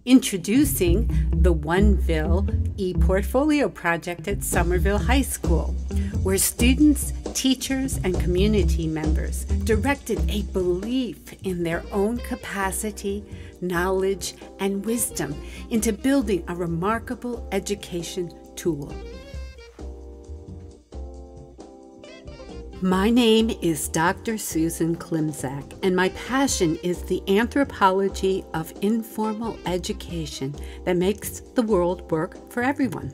Introducing the OneVille ePortfolio project at Somerville High School, where students, teachers, and community members directed a belief in their own capacity, knowledge, and wisdom into building a remarkable education tool. My name is Dr. Susan Klimczak, and my passion is the anthropology of informal education that makes the world work for everyone.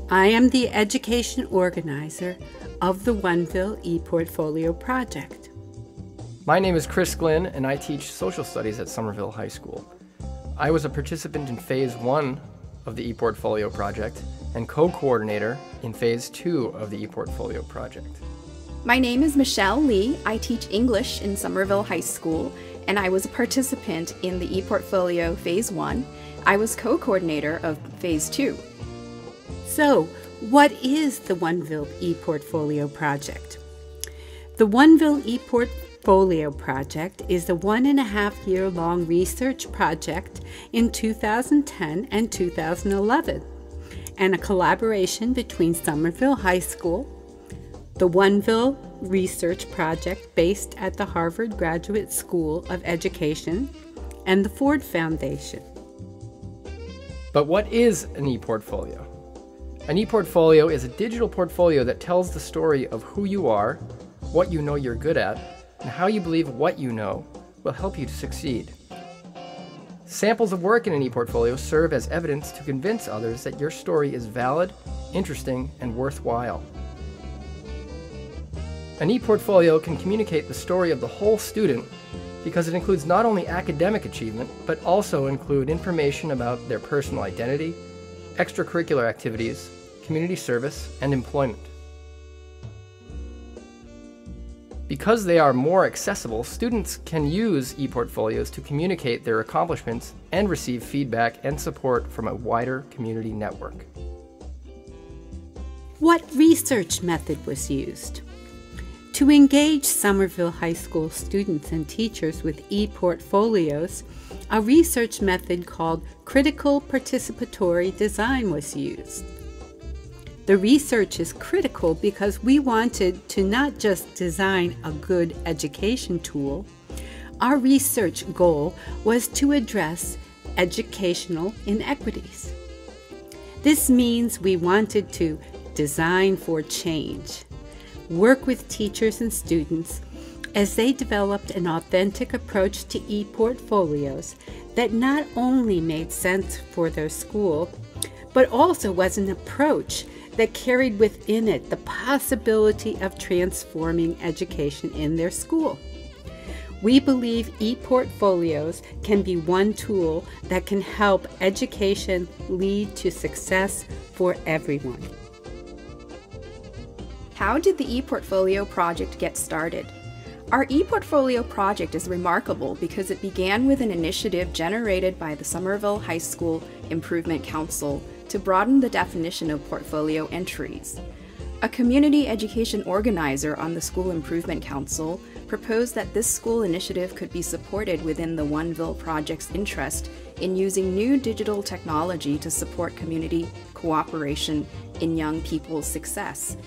I am the education organizer of the OneVille ePortfolio project. My name is Chris Glynn, and I teach social studies at Somerville High School. I was a participant in Phase 1 of the ePortfolio project and co-coordinator in Phase 2 of the ePortfolio project. My name is Michelle Lee. I teach English in Somerville High School, and I was a participant in the ePortfolio Phase 1. I was co-coordinator of Phase 2. So, what is the OneVille ePortfolio project? The OneVille ePortfolio project is a 1.5-year-long research project in 2010 and 2011, and a collaboration between Somerville High School, the OneVille Research Project based at the Harvard Graduate School of Education, and the Ford Foundation. But what is an ePortfolio? An ePortfolio is a digital portfolio that tells the story of who you are, what you know you're good at, and how you believe what you know will help you to succeed. Samples of work in an ePortfolio serve as evidence to convince others that your story is valid, interesting, and worthwhile. An ePortfolio can communicate the story of the whole student because it includes not only academic achievement, but also include information about their personal identity, extracurricular activities, community service, and employment. Because they are more accessible, students can use ePortfolios to communicate their accomplishments and receive feedback and support from a wider community network. What research method was used? To engage Somerville High School students and teachers with ePortfolios, a research method called critical participatory design was used. The research is critical because we wanted to not just design a good education tool. Our research goal was to address educational inequities. This means we wanted to design for change, work with teachers and students as they developed an authentic approach to ePortfolios that not only made sense for their school, but also was an approach that carried within it the possibility of transforming education in their school. We believe ePortfolios can be one tool that can help education lead to success for everyone. How did the ePortfolio project get started? Our ePortfolio project is remarkable because it began with an initiative generated by the Somerville High School Improvement Council to broaden the definition of portfolio entries. A community education organizer on the School Improvement Council proposed that this school initiative could be supported within the OneVille project's interest in using new digital technology to support community cooperation in young people's success.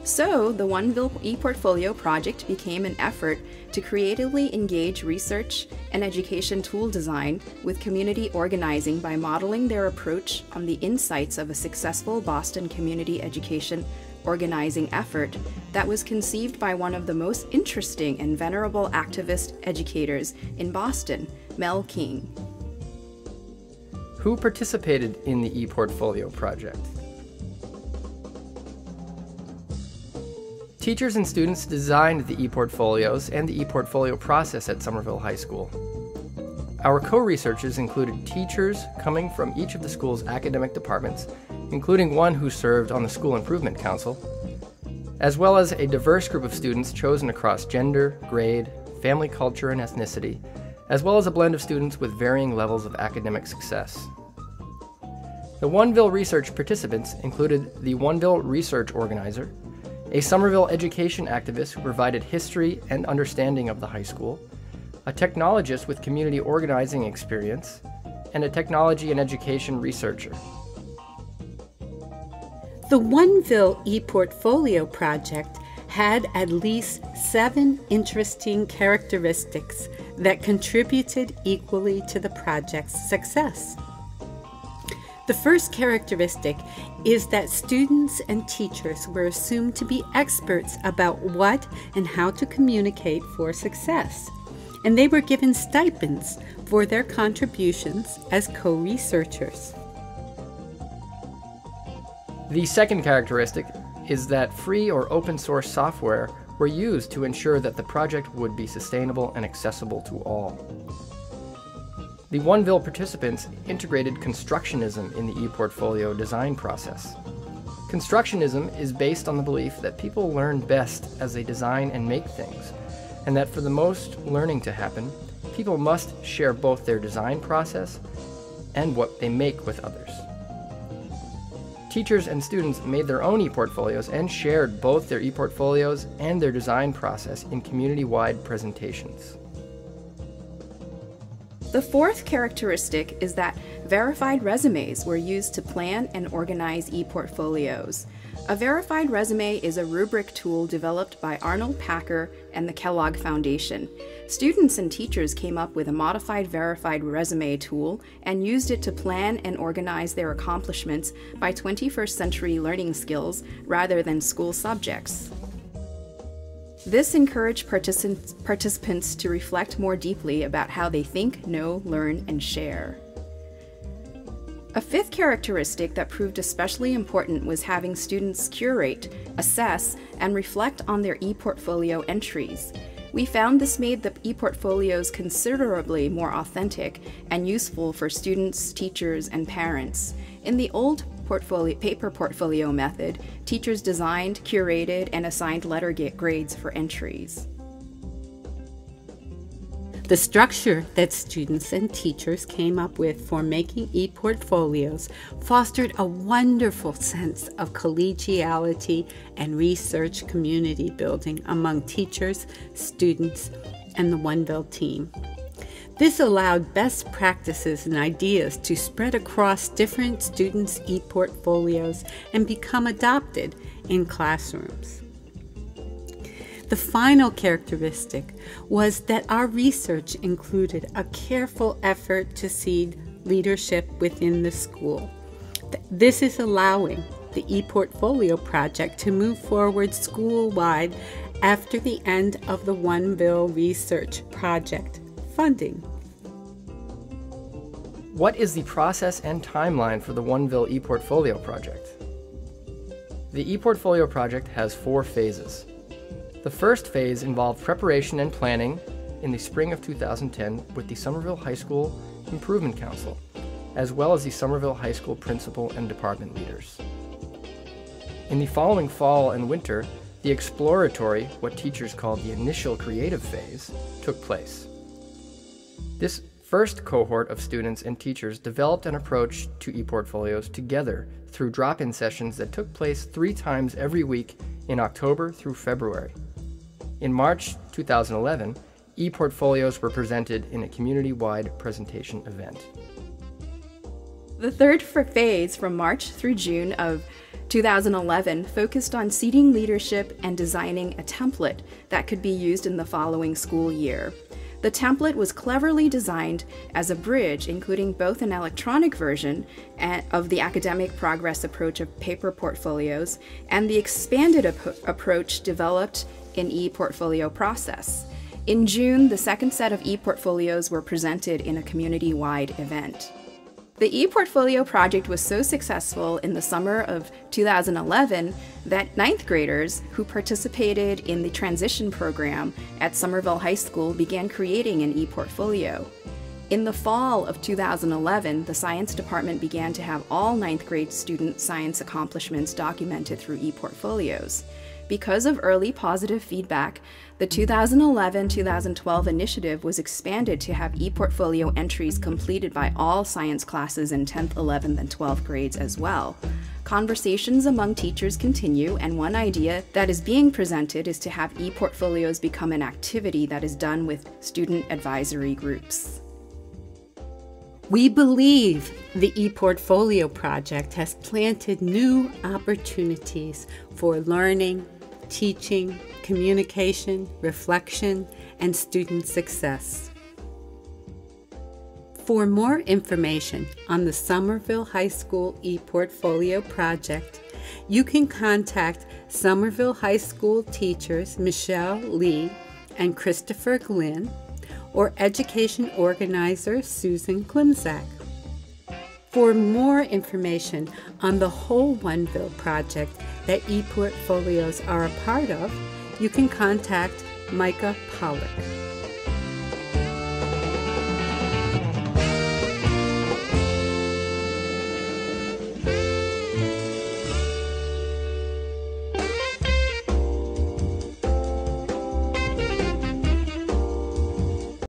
So, the OneVille ePortfolio project became an effort to creatively engage research and education tool design with community organizing by modeling their approach on the insights of a successful Boston community education organizing effort that was conceived by one of the most interesting and venerable activist educators in Boston, Mel King. Who participated in the ePortfolio project? Teachers and students designed the ePortfolios and the ePortfolio process at Somerville High School. Our co-researchers included teachers coming from each of the school's academic departments, including one who served on the School Improvement Council, as well as a diverse group of students chosen across gender, grade, family culture, and ethnicity, as well as a blend of students with varying levels of academic success. The OneVille research participants included the OneVille research organizer, a Somerville education activist who provided history and understanding of the high school, a technologist with community organizing experience, and a technology and education researcher. The OneVille ePortfolio project had at least 7 interesting characteristics that contributed equally to the project's success. The first characteristic is that students and teachers were assumed to be experts about what and how to communicate for success, and they were given stipends for their contributions as co-researchers. The second characteristic is that free or open source software were used to ensure that the project would be sustainable and accessible to all. The OneVille participants integrated constructionism in the ePortfolio design process. Constructionism is based on the belief that people learn best as they design and make things, and that for the most learning to happen, people must share both their design process and what they make with others. Teachers and students made their own ePortfolios and shared both their ePortfolios and their design process in community-wide presentations. The fourth characteristic is that verified resumes were used to plan and organize ePortfolios. A verified resume is a rubric tool developed by Arnold Packer and the Kellogg Foundation. Students and teachers came up with a modified verified resume tool and used it to plan and organize their accomplishments by 21st century learning skills rather than school subjects. This encouraged participants to reflect more deeply about how they think, know, learn, and share. A fifth characteristic that proved especially important was having students curate, assess, and reflect on their ePortfolio entries. We found this made the ePortfolios considerably more authentic and useful for students, teachers, and parents. In the old paper portfolio method, teachers designed, curated, and assigned letter grades for entries. The structure that students and teachers came up with for making ePortfolios fostered a wonderful sense of collegiality and research community building among teachers, students, and the OneVille team. This allowed best practices and ideas to spread across different students' ePortfolios and become adopted in classrooms. The final characteristic was that our research included a careful effort to seed leadership within the school. This is allowing the ePortfolio project to move forward school-wide after the end of the OneVille research project funding. What is the process and timeline for the OneVille ePortfolio project? The ePortfolio project has 4 phases. The first phase involved preparation and planning in the spring of 2010 with the Somerville High School Improvement Council, as well as the Somerville High School principal and department leaders. In the following fall and winter, the exploratory, what teachers called the initial creative phase, took place. This first cohort of students and teachers developed an approach to ePortfolios together through drop-in sessions that took place 3 times every week in October through February. In March 2011, ePortfolios were presented in a community-wide presentation event. The third phase, from March through June of 2011, focused on seeding leadership and designing a template that could be used in the following school year. The template was cleverly designed as a bridge, including both an electronic version of the academic progress approach of paper portfolios and the expanded approach developed in ePortfolio process. In June, the second set of ePortfolios were presented in a community-wide event. The ePortfolio project was so successful in the summer of 2011 that 9th graders who participated in the transition program at Somerville High School began creating an ePortfolio. In the fall of 2011, the science department began to have all 9th grade student science accomplishments documented through ePortfolios. Because of early positive feedback, the 2011-2012 initiative was expanded to have ePortfolio entries completed by all science classes in 10th, 11th, and 12th grades as well. Conversations among teachers continue, and one idea that is being presented is to have ePortfolios become an activity that is done with student advisory groups. We believe the ePortfolio project has planted new opportunities for learning, teaching, communication, reflection, and student success. For more information on the Somerville High School ePortfolio project, you can contact Somerville High School teachers Michelle Lee and Christopher Glynn, or education organizer Susan Klimczak. For more information on the whole OneVille project that ePortfolios are a part of, you can contact Micah Pollock.